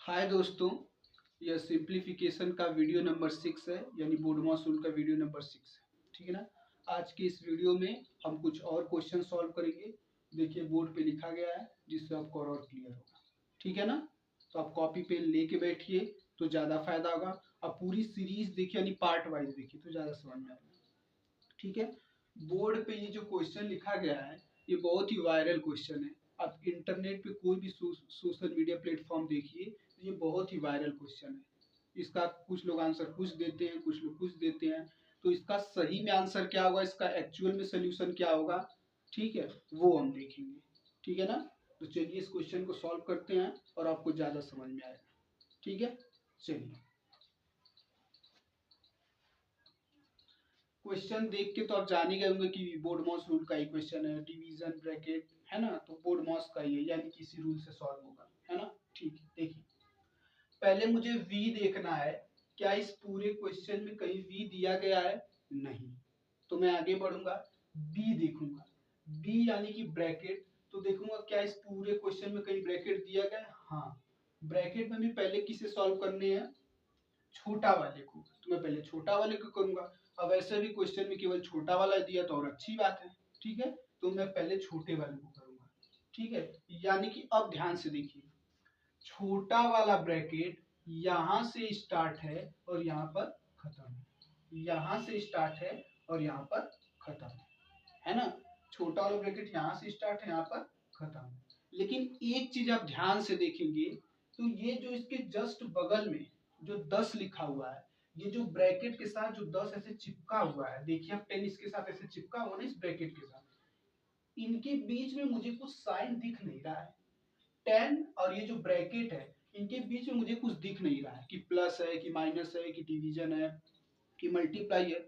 हाय दोस्तों, यह सिंप्लीफिकेशन का वीडियो नंबर 6 है, यानी बोडमॉस रूल का वीडियो नंबर 6 है। ठीक है ना। आज की इस वीडियो में हम कुछ और क्वेश्चन सॉल्व करेंगे। देखिए बोर्ड पे लिखा गया है, जिससे आपको और क्लियर होगा। ठीक है ना। तो आप कॉपी पेन लेके बैठिए तो ज़्यादा फायदा होगा। आप पूरी सीरीज देखिए, यानी पार्ट वाइज देखिए तो ज़्यादा समझ में आएगा। ठीक है। बोर्ड पे ये जो क्वेश्चन लिखा गया है, ये बहुत ही वायरल क्वेश्चन है। आप इंटरनेट पे कोई भी सोशल मीडिया प्लेटफॉर्म देखिए, ये बहुत ही वायरल क्वेश्चन है। इसका कुछ लोग आंसर कुछ देते हैं, कुछ लोग कुछ देते हैं। तो इसका सही में आंसर क्या होगा, इसका एक्चुअल में सोल्यूशन क्या होगा, ठीक है, वो हम देखेंगे। ठीक है ना। तो चलिए इस क्वेश्चन को सॉल्व करते हैं और आपको ज्यादा समझ में आएगा। ठीक है, चलिए। क्वेश्चन देख के तो आप जान ही गए होंगे कि बोडमॉस रूल का ही क्वेश्चन है, डिवीजन ब्रैकेट है ना। तो बोडमॉस का ही है, यानी किसी रूल से सॉल्व होगा, है ना। ठीक है, देखिए पहले मुझे v देखना है। क्या इस पूरे क्वेश्चन में कहीं v दिया गया है? नहीं। तो मैं आगे बढ़ूंगा, b देखूंगा। b यानी कि ब्रैकेट। तो देखूंगा क्या इस पूरे क्वेश्चन में कहीं ब्रैकेट दिया गया है? हाँ। ब्रैकेट में भी पहले किसे सॉल्व करने हैं? छोटा वाले को। तो मैं पहले छोटा वाले को करूंगा। अब ऐसे भी क्वेश्चन में केवल छोटा वाला दिया तो और अच्छी बात है। ठीक है, तो मैं पहले छोटे वाले को करूंगा। ठीक है, यानी कि अब ध्यान से देखिए, छोटा वाला ब्रैकेट यहां से स्टार्ट है और यहां पर खत्म है। यहां से स्टार्ट है और यहां पर खत्म है ना। छोटा वाला ब्रैकेट यहां से स्टार्ट है, यहां पर खत्म है। लेकिन एक चीज आप ध्यान से देखेंगे तो ये जो इसके जस्ट बगल में जो 10 लिखा हुआ है, ये जो ब्रैकेट के साथ जो 10 ऐसे चिपका हुआ है, देखिए आप 10 इसके साथ ऐसे चिपका हुआ ना इस ब्रैकेट के साथ, इनके बीच में मुझे कुछ साइन दिख नहीं रहा है। 10 और ये जो ब्रैकेट है, इनके बीच में मुझे कुछ दिख नहीं रहा है कि प्लस है कि माइनस है कि डिवीजन है कि मल्टीप्लाई है।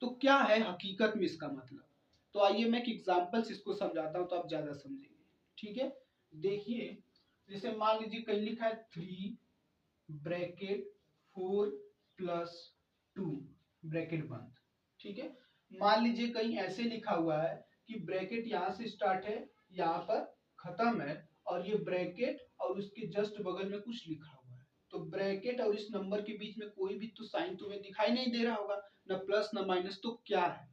तो क्या है हकीकत में इसका मतलब? तो आइए मैं एक एग्जांपल से इसको समझाता हूं तो आप ज्यादा समझेंगे। ठीक है, देखिए जैसे मान लीजिए कहीं लिखा है 3 ब्रैकेट 4 प्लस 2 ब्रैकेट बंद। ठीक है, मान लीजिए कहीं ऐसे लिखा हुआ है कि ब्रैकेट यहां से स्टार्ट है, यहां पर खत्म है, और ये ब्रैकेट और उसके जस्ट बगल में कुछ लिखा हुआ है। तो ब्रैकेट और इस नंबर के बीच में कोई भी तो साइन तुम्हें दिखाई नहीं दे रहा होगा, ना प्लस ना माइनस, तो क्या है?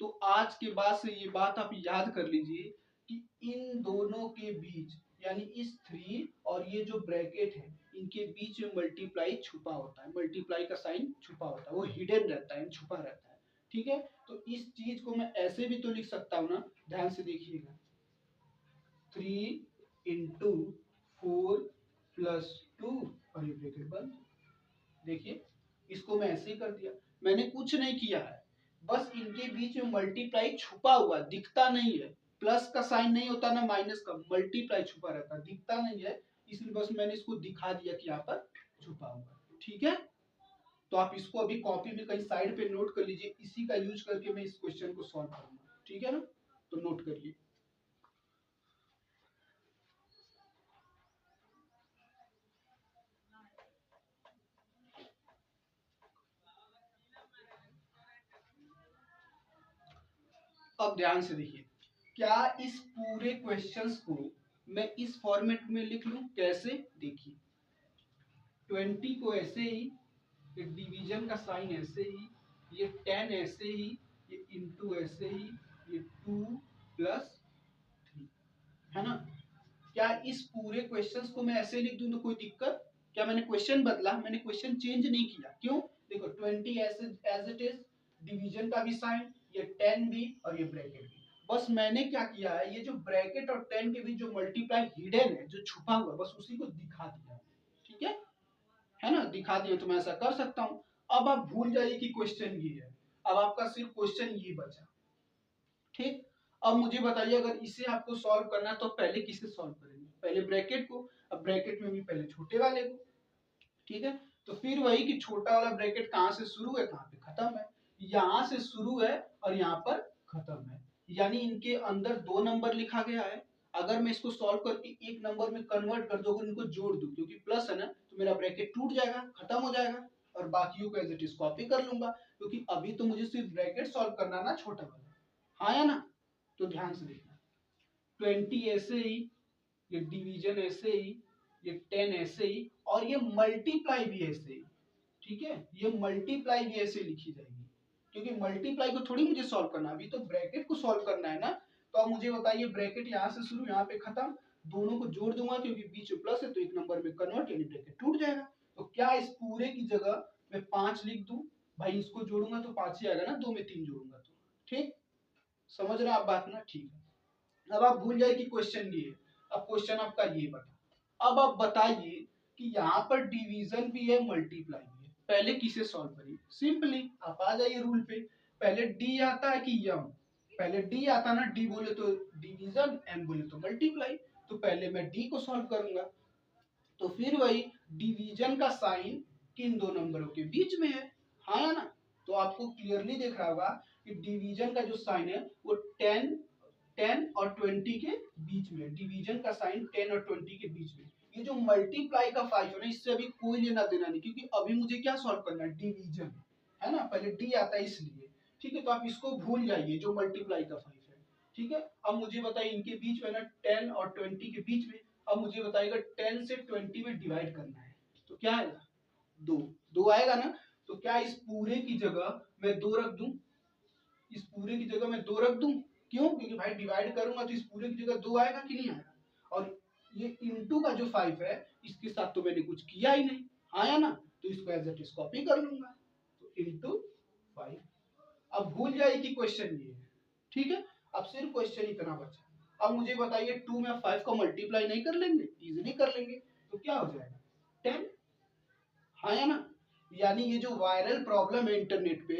तो आज के बाद से ये बात आप याद कर लीजिए कि इन दोनों के बीच, यानी इस 3 और ये जो ब्रैकेट है, इनके बीच में मल्टीप्लाई छुपा होता है। मल्टीप्लाई का साइन छुपा होता है, वो हिडन रहता है, छुपा रहता है। ठीक है, तो इस चीज को मैं ऐसे भी तो लिख सकता हूं ना, ध्यान से देखिएगा, 3 इंटू 4 प्लस 2 और ये ब्रैकेट बंद। देखिए इसको मैं ऐसे ही कर दिया, मैंने कुछ नहीं किया है, बस इनके बीच में मल्टीप्लाई छुपा हुआ दिखता नहीं है। प्लस का साइन नहीं होता ना माइनस का, मल्टीप्लाई छुपा रहता दिखता नहीं है, इसलिए बस मैंने इसको दिखा दिया कि यहाँ पर छुपा हुआ। ठीक है, तो आप इसको अभी कॉपी में कहीं साइड पे नोट कर लीजिए, इसी का यूज करके मैं इस क्वेश्चन को सॉल्व करूंगा। ठीक है ना, तो नोट करिए। अब ध्यान से देखिए, क्या इस पूरे क्वेश्चंस को मैं इस फॉर्मेट में लिख लूं? कैसे? देखिए 20 को ऐसे ही, ये डिवीजन का साइन ऐसे ही, ये 10 ऐसे ही, ये इंटू ऐसे ही, ये 2 प्लस 3, है ना। क्या इस पूरे क्वेश्चंस को मैं ऐसे लिख दूं तो कोई दिक्कत? क्या मैंने क्वेश्चन बदला? मैंने क्वेश्चन चेंज नहीं किया। क्यों? देखो 20 एज इट इज, डिवीजन का भी साइन, ये 10 भी और ये ब्रैकेट भी। बस मैंने क्या किया है, ये जो ब्रैकेट और 10 के बीच जो मल्टीप्लाई हिडन है, जो छुपा हुआ, बस उसी को दिखा दिया। ठीक है ना, दिखा दिया। तो मैं ऐसा कर सकता हूं। अब आप भूल जाइए कि क्वेश्चन ये है, अब आपका सिर्फ क्वेश्चन ये बचा। ठीक, अब मुझे बताइए अगर इसे आपको सॉल्व करना है तो पहले किसे सॉल्व करेंगे? पहले ब्रैकेट को। अब ब्रैकेट में भी पहले छोटे वाले को। ठीक है, तो फिर वही कि छोटा वाला ब्रैकेट कहां से शुरू है, कहां पे खत्म है। यहां से शुरू है और यहां पर खत्म है, यानी इनके अंदर 2 नंबर लिखा गया है। अगर मैं इसको सॉल्व करके एक नंबर में कन्वर्ट कर दूं, इनको जोड़ दूं, क्योंकि प्लस है ना, तो मेरा ब्रैकेट टूट जाएगा, खत्म हो जाएगा, और बाकियों को एज इट इज कॉपी कर लूंगा, क्योंकि अभी तो मुझे सिर्फ ब्रैकेट सॉल्व करना ना, छोटा वाला। हाँ या ना। तो ध्यान से देखना, 20 ऐसे ही, ये डिवीजन ऐसे ही, ये 10 ऐसे ही, और ये मल्टीप्लाई भी ऐसे ही, ठीक है, ये मल्टीप्लाई भी ऐसे लिखी जाएगी, क्योंकि मल्टीप्लाई को थोड़ी मुझे सॉल्व करना, अभी तो ब्रैकेट को सॉल्व करना है ना। तो अब मुझे बताइए, ब्रैकेट यहाँ से शुरू, यहाँ पे खत्म, दोनों को जोड़ दूंगा क्योंकि बीच में प्लस है, तो एक नंबर में कन्वर्ट, यानी ब्रैकेट टूट जाएगा। तो क्या इस पूरे की जगह मैं 5 लिख दूं? भाई इसको जोड़ूंगा तो 5 ही आएगा ना, 2 में 3 जोड़ूंगा तो, ठीक, समझ रहे हैं आप बात ना, ठीक है। अब आप भूल जाए कि क्वेश्चन ये है, अब क्वेश्चन आपका ये बता, अब आप बताइए कि यहाँ पर डिवीजन भी है, मल्टीप्लाई भी है, पहले किसे सॉल्व करिए? सिंपली आप आ जाइए रूल पे, पहले डी आता है कि यम? पहले डी आता ना, डी बोले तो डिवीजन, एम बोले तो मल्टीप्लाई, तो पहले मैं डी को सॉल्व करूंगा। तो फिर वही डिवीजन का साइन किन दो नंबरों के बीच में है, हाँ या ना? तो आपको क्लियरली देख रहा होगा कि डिवीजन का जो साइन है वो 10 और 20 के बीच में, डिवीजन का साइन 10 और 20 के बीच में। ये जो मल्टीप्लाई का 5 है ना, इससे अभी कोई लेना देना नहीं, क्योंकि अभी मुझे क्या सॉल्व करना है? डिवीजन, है ना, पहले डी आता है इसलिए, ठीक है। तो आप इसको भूल जाइए जो मल्टीप्लाई का 5 है, ठीक है। अब मुझे बताइए इनके बीच में ना 10 और 20 के बीच में, अब मुझे बताइएगा 10 से 20 में डिवाइड करना है, तो क्या आएगा? 2, 2 आएगा ना। तो क्या इस पूरे की जगह मैं 2 रख दूं? इस पूरे की जगह मैं 2 रख दूं? क्यों? क्योंकि भाई डिवाइड करूंगा तो इस पूरे की जगह 2 आएगा कि नहीं आएगा? और ये इनटू का जो 5 है, इसके साथ तो मैंने कुछ किया ही नहीं, आया ना, तो इसको एज इट इज कॉपी कर लूंगा, तो इनटू 5। अब भूल जाइए कि क्वेश्चन ये है, ठीक है। अब सिर्फ क्वेश्चन इतना बचा। अब मुझे बताइए 2 में 5 को मल्टीप्लाई नहीं कर लेंगे? इजीली कर लेंगे, तो क्या हो जाएगा? 10, हाँ या ना? यानी ये जो वायरल प्रॉब्लम है इंटरनेट पे,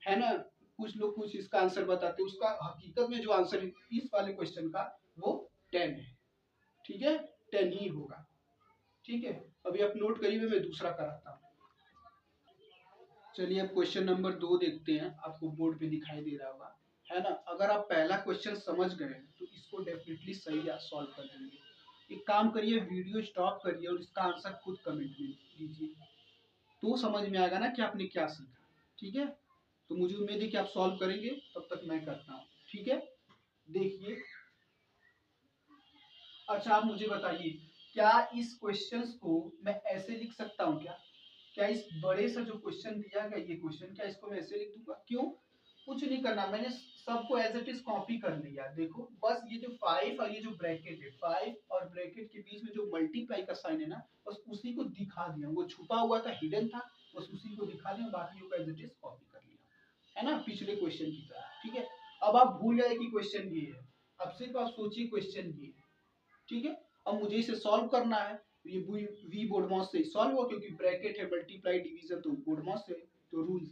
है ना, कुछ लोग कुछ इसका आंसर बताते हैं, उसका हकीकत में जो आंसर इस वाले क्वेश्चन का वो 10 है, ठीक है, 10 ही होगा, ठीक है। अभी आप नोट करिए, मैं दूसरा कराता हूँ। चलिए अब क्वेश्चन नंबर 2 देखते हैं, आपको बोर्ड पे दिखाई दे रहा होगा, है ना। अगर आप पहला क्वेश्चन समझ गए तो इसको डेफिनेटली सही सॉल्व कर देंगे। एक काम करिए, वीडियो स्टॉप करिए और इसका आंसर खुद कमेंट में दीजिए, तो समझ में आएगा ना कि आपने क्या सीखा, ठीक है। तो मुझे उम्मीद है कि आप सॉल्व करेंगे, तब तक मैं करता हूँ, ठीक है। देखिए, अच्छा आप मुझे बताइए, क्या इस क्वेश्चंस को मैं ऐसे लिख सकता हूँ क्या? क्या इस बड़े सा जो क्वेश्चन दिया गया, ये क्वेश्चन, क्या इसको मैं ऐसे लिख दूंगा? क्यों? कुछ नहीं करना, मैंने सबको एज इट इज कॉपी कर लिया। देखो बस ये जो 5 और ये जो ब्रैकेट है, 5 और ब्रैकेट के बीच में जो मल्टीप्लाई का साइन है ना, बस उसी को दिखा दिया, वो छुपा हुआ था, हिडन था, बस उसी को दिखा दिया, बाकी को एज इट इज कॉपी कर लिया, है ना, पिछले क्वेश्चन की तरह, ठीक है। अब आप भूल जाए कि क्वेश्चन ये है, अब सिर्फ आप सोचिए क्वेश्चन ये है, ठीक है। अब मुझे इसे सॉल्व करना है, ये वी बोडमॉस से सॉल्व हुआ, क्योंकि ब्रैकेट है, मल्टीप्लाई डिवीजन तो बोडमॉस से, तो रूल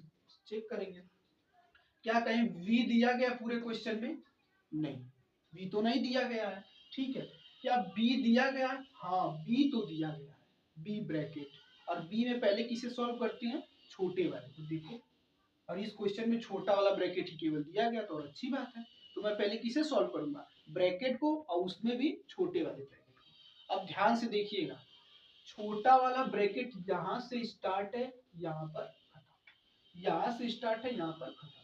चेक करेंगे। क्या कहीं वी दिया गया पूरे क्वेश्चन में? नहीं, वी तो नहीं दिया गया है, ठीक है। क्या बी दिया गया है? हाँ, बी तो दिया गया है, बी ब्रैकेट, और बी में पहले किसे सॉल्व करते हैं? छोटे वाले को, देखो, और इस क्वेश्चन में छोटा वाला ब्रैकेट ही केवल दिया गया, तो और अच्छी बात है। तो मैं पहले किसे सॉल्व करूंगा? ब्रैकेट को, और उसमें भी छोटे वाले ब्रैकेट को। अब ध्यान से देखिएगा, छोटा वाला ब्रैकेट यहाँ से स्टार्ट है, यहाँ पर खत्म, यहाँ से स्टार्ट है, यहाँ पर खत्म।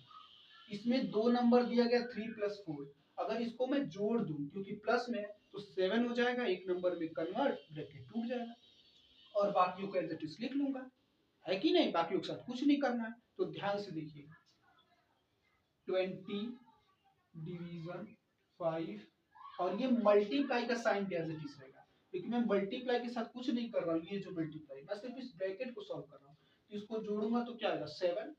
इसमें 2 नंबर दिया गया 3 + 4, अगर इसको मैं जोड़ दूं, क्योंकि प्लस में तो 7 हो जाएगा, एक नंबर में कन्वर्ट, ब्रैकेट टूट जाएगा, और बाकियों को एज इट इज लिख लूंगा, है कि नहीं? बाकियों के साथ कुछ नहीं करना है। तो ध्यान से देखिए, 20 डिवीजन 5, और ये मल्टीप्लाई का साइन भी एज इट इज रहेगा, क्योंकि मैं मल्टीप्लाई के साथ कुछ नहीं कर रहा हूँ, ये जो मल्टीप्लाई, मैं सिर्फ इस ब्रैकेट को सॉल्व कर रहा हूँ। तो इसको जोड़ूंगा तो क्या आएगा? 7,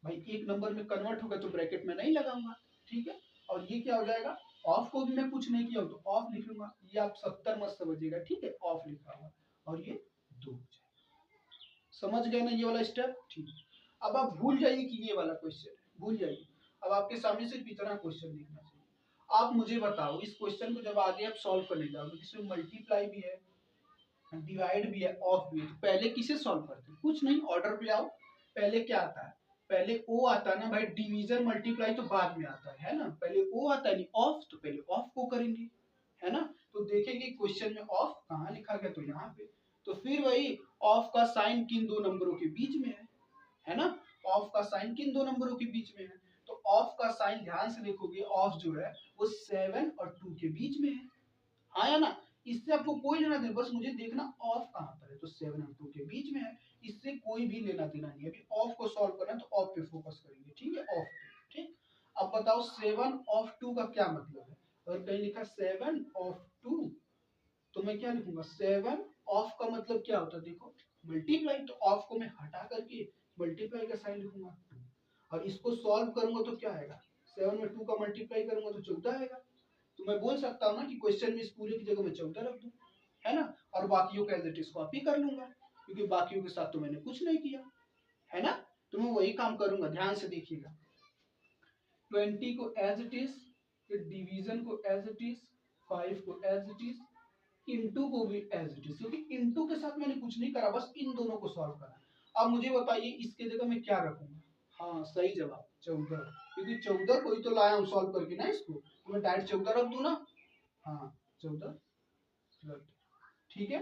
भाई एक नंबर में कन्वर्ट होगा तो ब्रैकेट में नहीं लगाऊंगा, ठीक है। और ये क्या हो जाएगा? ऑफ को भी मैं कुछ नहीं किया तो ऑफ लिख लूंगा, ये आप 70 मत समझिएगा, ठीक है, ऑफ लिखा हुआ, और ये 2 हो जाएगा। समझ गए ना ये वाला स्टेप? ठीक है। अब आप भूल जाइए कि ये वाला क्वेश्चन है, भूल जाइए। अब आपके सामने सिर्फ इतना क्वेश्चन दिखना चाहिए। आप मुझे बताओ, इस क्वेश्चन को जब आगे आप सॉल्व करने जाओगे, इसमें मल्टीप्लाई भी है, डिवाइड भी है, ऑफ भी है, तो पहले किसे सॉल्व करते हैं? कुछ नहीं, ऑर्डर पे आओ। पहले क्या आता है? पहले ओ आता है ना भाई, डिवीजन मल्टीप्लाई तो बाद में आता है ना, पहले ओ आता है ऑफ, तो पहले ऑफ को करेंगे, है ना। तो देखेंगे क्वेश्चन में ऑफ कहाँ लिखा गया, तो यहाँ पे। तो फिर वही ऑफ का साइन किन दो नंबरों के बीच में है ना, ऑफ का साइन किन दो नंबरों के बीच में है, तो ऑफ का साइन ध्यान से देखोगे, ऑफ जो है वो 7 और 2 के बीच में है, हाँ या ना। इससे आपको कोई लेना देना, बस मुझे देखना ऑफ कहाँ पर है, तो 7 और 2 के बीच में है, इससे कोई भी लेना देना नहीं है। अभी ऑफ को सॉल्व करना है तो ऑफ पे फोकस करेंगे, ठीक है, ऑफ पे। ठीक, अब बताओ 7 ऑफ 2 का क्या मतलब है। अगर कहीं लिखा 7 ऑफ 2 तो मैं क्या लिखूंगा, 7 ऑफ का मतलब क्या होता है, देखो मल्टीप्लाई, तो ऑफ को मैं हटा करके मल्टीप्लाई का साइन लिखूंगा 2, और इसको सॉल्व करूंगा तो क्या आएगा, 7 में 2 का मल्टीप्लाई करूंगा तो 14 आएगा। तो मैं बोल सकता हूँ ना कि क्वेश्चन में इस पूरे की जगह मैं 14 रख दूं, है ना, और बाकियों का एज इट इज कॉपी कर लूंगा, क्योंकि बाकियों के साथ तो मैंने कुछ नहीं किया, है ना। तो मैं वही काम करूंगा, ध्यान से देखिएगा। 20 को एज इट इज, फिर डिवीजन को एज इट इज, 5 को एज इट इज, इनटू को भी एज इट इज, क्योंकि इनटू के साथ मैंने कुछ नहीं करा, बस इन दोनों को सॉल्व करा। अब मुझे बताइए इसके जगह मैं क्या रखूंगा। हाँ सही जवाब 14, क्योंकि 14 को ही तो लाया हूँ सॉल्व करके ना इसको, तो मैं डायरेक्ट 14 रख दूं ना। हाँ 14, ठीक है,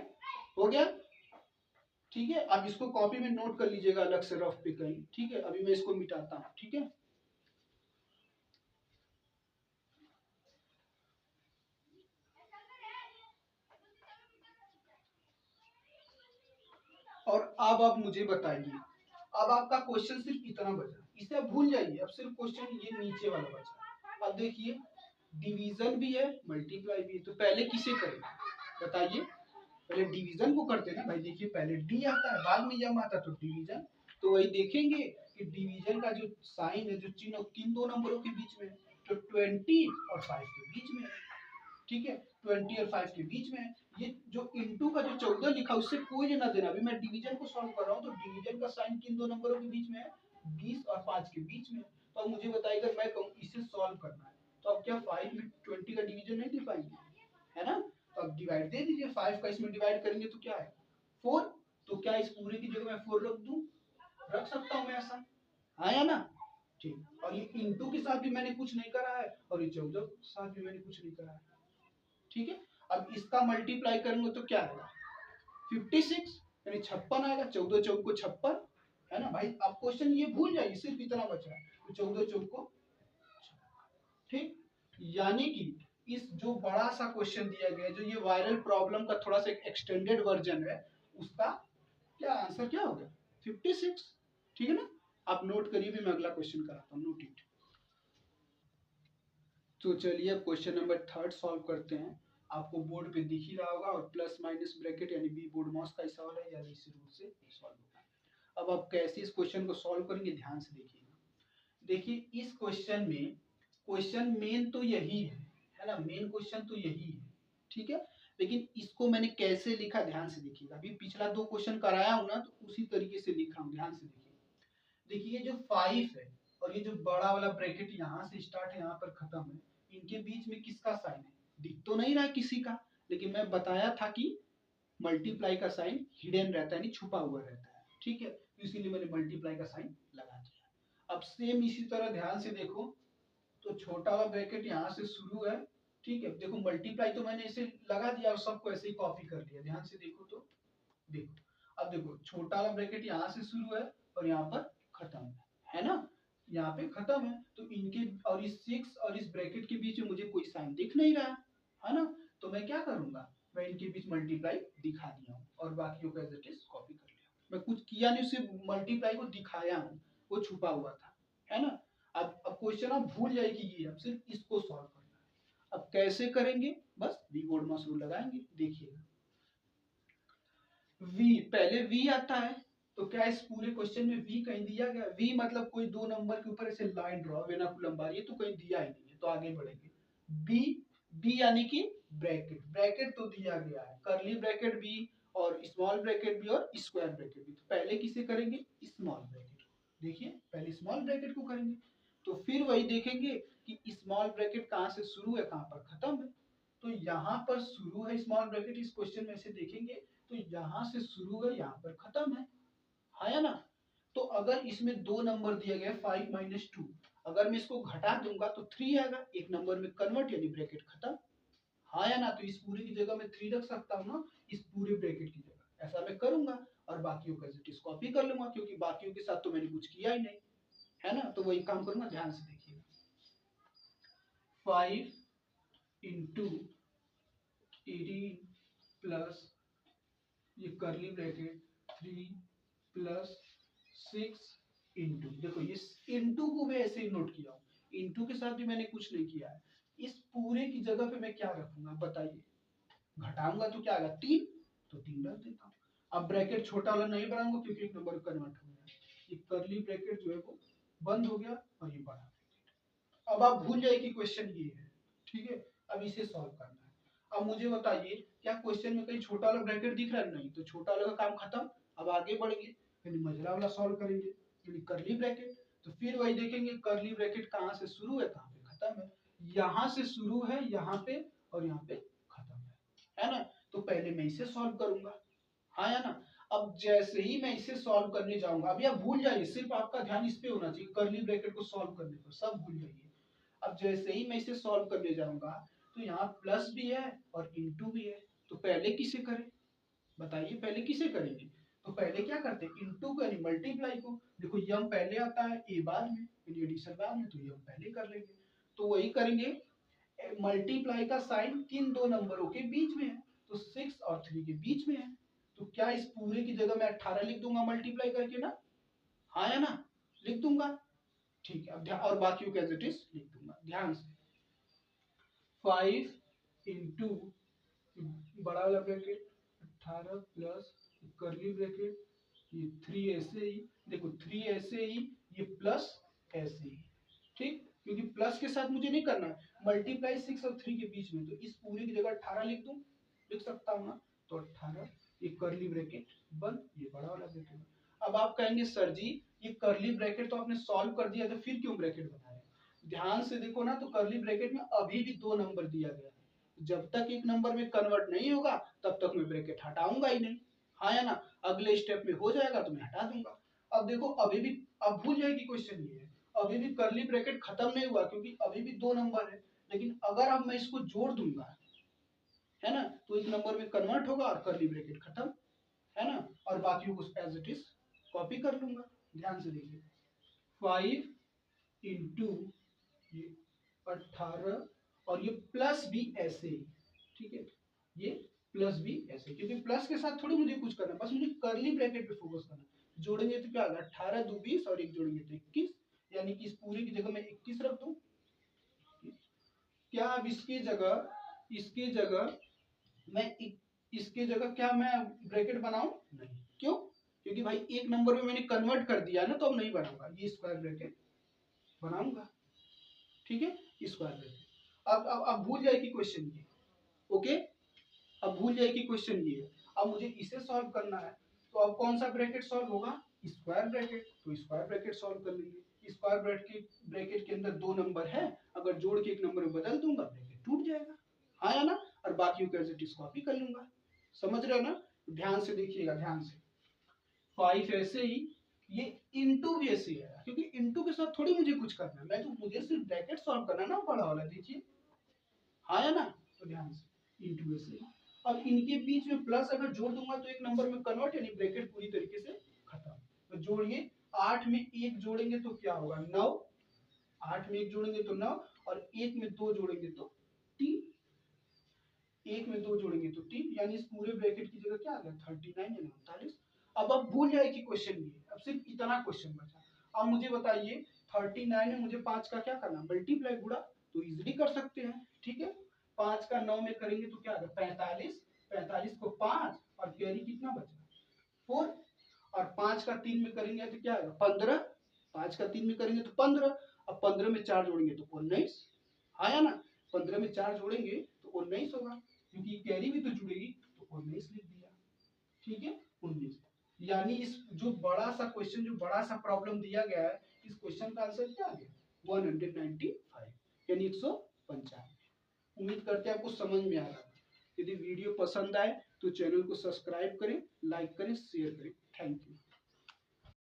हो गया। ठीक है, अब इसको कॉपी में नोट कर लीजिएगा अलग से रफ पे कहीं, ठीक है। अभी मैं इसको मिटाता हूँ, ठीक है। और अब आप मुझे बताइए, अब आपका क्वेश्चन सिर्फ इतना बचा, इसे आप भूल जाइए, अब सिर्फ क्वेश्चन ये नीचे वाला बचा। अब देखिए डिवीजन भी है मल्टीप्लाई भी है, तो पहले किसे करें बताइए, पहले डिवीजन को करते हैं ना भाई। देखिए पहले डी आता है, बाद में यम आता है, तो डिवीजन। तो वही देखेंगे कि डिवीजन का जो साइन है, जो चिन्ह किन दो नंबरों के बीच में है, तो 20 और 5 के बीच में है, ठीक है, 20 और 5 के बीच में है। ये जो इनटू का जो 14 लिखा उससे कोई लेना देना, अभी मैं डिवीजन को सॉल्व कर रहा हूँ, तो डिवीजन का साइन किन दो नंबरों के बीच में है, 20 और 5 के बीच में। तो अब मुझे बताइए मैं कहूँ इसे सॉल्व करना है, तो अब क्या 5 में 20 का डिवीजन नहीं दे पाएंगे, है ना। तो अब डिवाइड दे दीजिए, 5 का इसमें डिवाइड करेंगे तो क्या है 4, तो क्या इस पूरे की जगह मैं 4 रख दूं, रख सकता हूं मैं ऐसा, हाँ या ना। ठीक, और ये इनटू के साथ भी मैंने कुछ नहीं करा है, और ये 14 के साथ भी मैंने कुछ नहीं करा है, ठीक है। अब इसका मल्टीप्लाई करेंगे तो क्या आएगा 56, यानी 56 आएगा, 14 चौक को 56, है ना भाई। अब क्वेश्चन ये भूल जाइए, सिर्फ इतना बचा है, तो 14 चौक को, ठीक। यानी कि इस जो बड़ा सा क्वेश्चन दिया गया है, जो ये वायरल प्रॉब्लम का थोड़ा सा एक्सटेंडेड वर्जन है, उसका क्या आंसर क्या होगा 56, ठीक है ना। आप नोट करिए, भी मैं अगला क्वेश्चन कराता हूँ, नोट इट। तो चलिए अब क्वेश्चन नंबर 3 सॉल्व करते हैं। आपको बोर्ड पे दिख ही रहा होगा, और प्लस माइनस ब्रैकेट यानी बी बोर्ड मॉस का सवाल है, यानी इसी रूल से सॉल्व होगा। अब आप कैसे इस क्वेश्चन को सॉल्व करेंगे, ध्यान से देखिएगा। देखिए इस क्वेश्चन में क्वेश्चन मेन तो यही है ना, मेन क्वेश्चन तो यही है, ठीक है। लेकिन इसको मैंने कैसे लिखा ध्यान से देखिएगा, अभी पिछला 2 क्वेश्चन कराया हूं ना, तो उसी तरीके से लिख रहा हूं, ध्यान से देखिए। देखिए जो 5 है और ये जो बड़ा वाला ब्रैकेट यहाँ से स्टार्ट है यहाँ पर खत्म है, इनके बीच में किसका साइन है, दिख तो नहीं रहा किसी का, लेकिन मैं बताया था कि मल्टीप्लाई का साइन हिडन रहता है, नहीं छुपा हुआ रहता है, ठीक है, तो इसीलिए मैंने मल्टीप्लाई का साइन लगा दिया। अब सेम इसी तरह ध्यान से देखो, तो छोटा वाला ब्रैकेट यहाँ से शुरू है, ठीक है, देखो मल्टीप्लाई तो मैंने इसे लगा दिया और सबको ऐसे ही कॉपी कर लिया, ध्यान से देखो तो देखो। अब देखो छोटा वाला ब्रैकेट यहाँ से शुरू है और यहाँ पर खत्म है ना, यहाँ पे खत्म है, तो इनके और इस 6 और इस ब्रैकेट के बीच में मुझे कोई साइन दिख नहीं रहा है ना, तो मैं क्या करूंगा, मैं इनके बीच मल्टीप्लाई दिखा दिया हूँ और बाकियों का एज इट इज कॉपी कर लिया, मैं कुछ किया नहीं, सिर्फ मल्टीप्लाई को दिखाया हूँ, वो छुपा हुआ था, है ना। अब क्वेश्चन आप भूल जाए कि ये, अब सिर्फ इसको सॉल्व करना है। अब कैसे करेंगे, बस वी बोर्ड मास रूल लगाएंगे, देखिएगा। v, पहले v आता है, तो क्या इस पूरे क्वेश्चन में v कहीं दिया गया, v मतलब कोई दो नंबर के ऊपर ऐसे लाइन ड्रॉ वेनाकुलम बार, ये तो कहीं दिया ही नहीं है, तो आगे बढ़ेंगे। b, b यानी कि ब्रैकेट, ब्रैकेट तो दिया गया है, करली ब्रैकेट b और स्मॉल ब्रैकेट b और स्क्वायर ब्रैकेट b, तो पहले किसे करेंगे स्मॉल ब्रैकेट को, देखिए पहले स्मॉल ब्रैकेट को करेंगे, तो फिर वही देखेंगे कि स्मॉल ब्रैकेट कहाँ से शुरू है कहाँ पर खत्म है, तो यहाँ पर शुरू है स्मॉल ब्रैकेट, इस क्वेश्चन में से देखेंगे तो यहाँ से शुरू है यहाँ पर खत्म है या ना। तो अगर इसमें 2 नंबर दिया गया 5 माइनस 2, अगर मैं इसको घटा दूंगा तो 3 आएगा, एक नंबर में कन्वर्ट यानी ब्रैकेट खत्म, हाँ या ना। तो इस पूरे की जगह मैं 3 रख सकता हूँ ना, इस पूरे ब्रैकेट की जगह, ऐसा मैं करूंगा और बाकियों का कॉपी कर लूंगा, क्योंकि बाकियों के साथ तो मैंने कुछ किया ही नहीं, है ना। तो वही काम करूंगा, ध्यान से देखिएगा। 5 इंटू 18 प्लस ये करली ब्रैकेट 3 प्लस 6 इंटू, देखो ये इंटू को भी ऐसे ही नोट किया हूँ, इंटू के साथ भी मैंने कुछ नहीं किया है। इस पूरे की जगह पे मैं क्या रखूंगा बताइए, घटाऊंगा तो क्या आएगा 3, तो 3 रख देता हूँ। अब ब्रैकेट छोटा वाला नहीं बनाऊंगा क्योंकि एक नंबर कन्वर्ट हो गया, ये करली ब्रैकेट जो है वो बंद हो गया और ये बड़ा। अब आप भूल जाए कि क्वेश्चन ये है, ठीक है। अब इसे सॉल्व करना है। अब मुझे बताइए क्या क्वेश्चन में कहीं छोटा वाला ब्रैकेट दिख रहा है? नहीं, तो छोटा वाला का काम खत्म। अब आगे बढ़ेंगे, यानी मझला वाला सॉल्व करेंगे, यानी करली ब्रैकेट। तो फिर वही देखेंगे करली ब्रैकेट कहाँ से शुरू है कहाँ पे खत्म है। यहाँ से शुरू है यहाँ पे और यहाँ पे खत्म है ना। तो पहले मैं इसे सॉल्व करूंगा, हाँ या ना। अब जैसे ही मैं इसे सॉल्व करने जाऊंगा, अभी आप भूल जाइए, सिर्फ आपका ध्यान इस पे होना चाहिए, करली ब्रैकेट को सॉल्व करने पर सब भूल जाइए। अब जैसे ही मैं इसे सॉल्व करने जाऊंगा तो यहाँ प्लस भी है और इंटू भी है, तो पहले किसे करें बताइए, पहले किसे करेंगे? तो पहले क्या करते हैं, इंटू को यानी मल्टीप्लाई को। देखो यम पहले आता है ए बाद में, यानी एडिशन बाद में, तो यम पहले कर लेंगे। तो वही करेंगे, मल्टीप्लाई का साइन किन दो नंबरों के बीच में है, तो 6 और 3 के बीच में है। तो क्या इस पूरे की जगह मैं 18 लिख दूंगा मल्टीप्लाई करके ना, हाँ या ना, लिख दूंगा, ठीक है। अब ध्यान, और बाकी को एज इट इज लिख दूंगा ध्यान से। 5 इंटू बड़ा वाला ब्रैकेट 18 प्लस करली ब्रैकेट ये 3 ऐसे ही, देखो 3 ऐसे ही, ये प्लस ऐसे ही, ठीक। क्योंकि प्लस के साथ मुझे नहीं करना है, मल्टीप्लाई 6 और 3 के बीच में, तो इस पूरे की जगह 18 लिख दूं, लिख सकता हूं ना। तो 18 ये करली ब्रैकेट बंद, ये बड़ा वाला ब्रैकेट। अब आप कहेंगे सर जी ये करली ब्रैकेट तो आपने सॉल्व कर दिया तो फिर क्यों ब्रैकेट बनाया? ध्यान से देखो ना, तो करली ब्रैकेट में अभी भी 2 नंबर दिया गया है, जब तक एक नंबर में कन्वर्ट नहीं होगा तब तक मैं ब्रैकेट हटाऊंगा ही नहीं, हाँ या ना। अगले स्टेप में हो जाएगा तो मैं हटा दूंगा। अब देखो अभी भी, अब भूल जाएगी क्वेश्चन ये है, अभी भी करली ब्रैकेट खत्म नहीं हुआ क्योंकि अभी भी 2 नंबर है। लेकिन अगर अब मैं इसको जोड़ दूंगा, है ना, तो एक नंबर में कन्वर्ट होगा और करली ब्रैकेट खत्म, है ना। और बाकी को एज इट इज कॉपी कर लूंगा, ध्यान से देखिए। 5 इंटू ये 18 और ये प्लस भी ऐसे ही, ठीक है, ये प्लस भी ऐसे, क्योंकि प्लस के साथ थोड़ी मुझे कुछ करना, बस मुझे करली ब्रैकेट पे फोकस करना। जोड़ेंगे तो क्या होगा, 18 2 20 और एक जोड़ेंगे तो 21, यानी कि इस पूरे की जगह मैं 21 रख दूं। क्या अब इसकी जगह मैं इसके जगह क्या मैं ब्रैकेट बनाऊं? नहीं, क्यों? क्योंकि भाई एक नंबर में मैंने कन्वर्ट कर दिया ना, तो अब नहीं बनाऊंगा, ये स्क्वायर ब्रैकेट बनाऊंगा, ठीक है, स्क्वायर ब्रैकेट। अब भूल जाए कि क्वेश्चन ये, ओके, अब भूल जाए कि क्वेश्चन ये है। अब मुझे इसे सॉल्व करना है, तो अब कौन सा ब्रैकेट सॉल्व होगा, स्क्वायर ब्रैकेट, तो स्क्वायर ब्रैकेट सॉल्व कर लेंगे। स्क्वायर ब्रैकेट के अंदर 2 नंबर है, अगर जोड़ के एक नंबर में बदल दूंगा ब्रैकेट टूट जाएगा, हाँ या ना। और बाकी को एज इट इज कॉपी कर लूंगा, समझ रहे हो ना। ध्यान से देखिएगा, ध्यान से। 5 ऐसे ही, ये इंटू भी ऐसे ही है, क्योंकि इंटू के साथ थोड़ी मुझे कुछ करना है, मैं तो मुझे सिर्फ ब्रैकेट सॉल्व करना है ना, बड़ा वाला देखिए, हाँ या ना। तो ध्यान से इंटू ऐसे ही, अब इनके बीच में प्लस अगर जोड़ दूंगा तो एक नंबर में कन्वर्ट, यानी ब्रैकेट पूरी तरीके से खत्म। तो जोड़िए, 8 में 1 जोड़ेंगे तो क्या होगा 9, 8 में 1 जोड़ेंगे तो 9, और 1 में 2 जोड़ेंगे तो 3, 1 में 2 जोड़ेंगे तो 3, यानी इस पूरे ब्रैकेट की जगह क्या आ गया 39 यानी 39। अब आप भूल जाए कि क्वेश्चन ये, अब सिर्फ इतना क्वेश्चन बचा। अब मुझे बताइए 39 में मुझे 5 का क्या करना, मल्टीप्लाई, गुणा, तो इजीली कर सकते हैं, ठीक है। 5 का 9 में करेंगे तो क्या आ गया 45, 45 को 5 और कैरी कितना बचा 4, और 5 का 3 में करेंगे तो क्या आएगा 15, 5 का 3 में करेंगे तो 15, अब 15 में 4 जोड़ेंगे तो 19, हाँ या ना। 15 में 4 जोड़ेंगे तो 19 होगा, क्योंकि कैरी भी तो जुड़ेगी, तो 19 लिख दिया, ठीक है 19। यानी इस जो बड़ा सा क्वेश्चन, जो बड़ा सा प्रॉब्लम दिया गया है, इस क्वेश्चन का आंसर क्या आ गया 195, यानी 195। उम्मीद करते हैं आपको समझ में आ रहा है। यदि वीडियो पसंद आए तो चैनल को सब्सक्राइब करें, लाइक करें, शेयर करें। Thank you.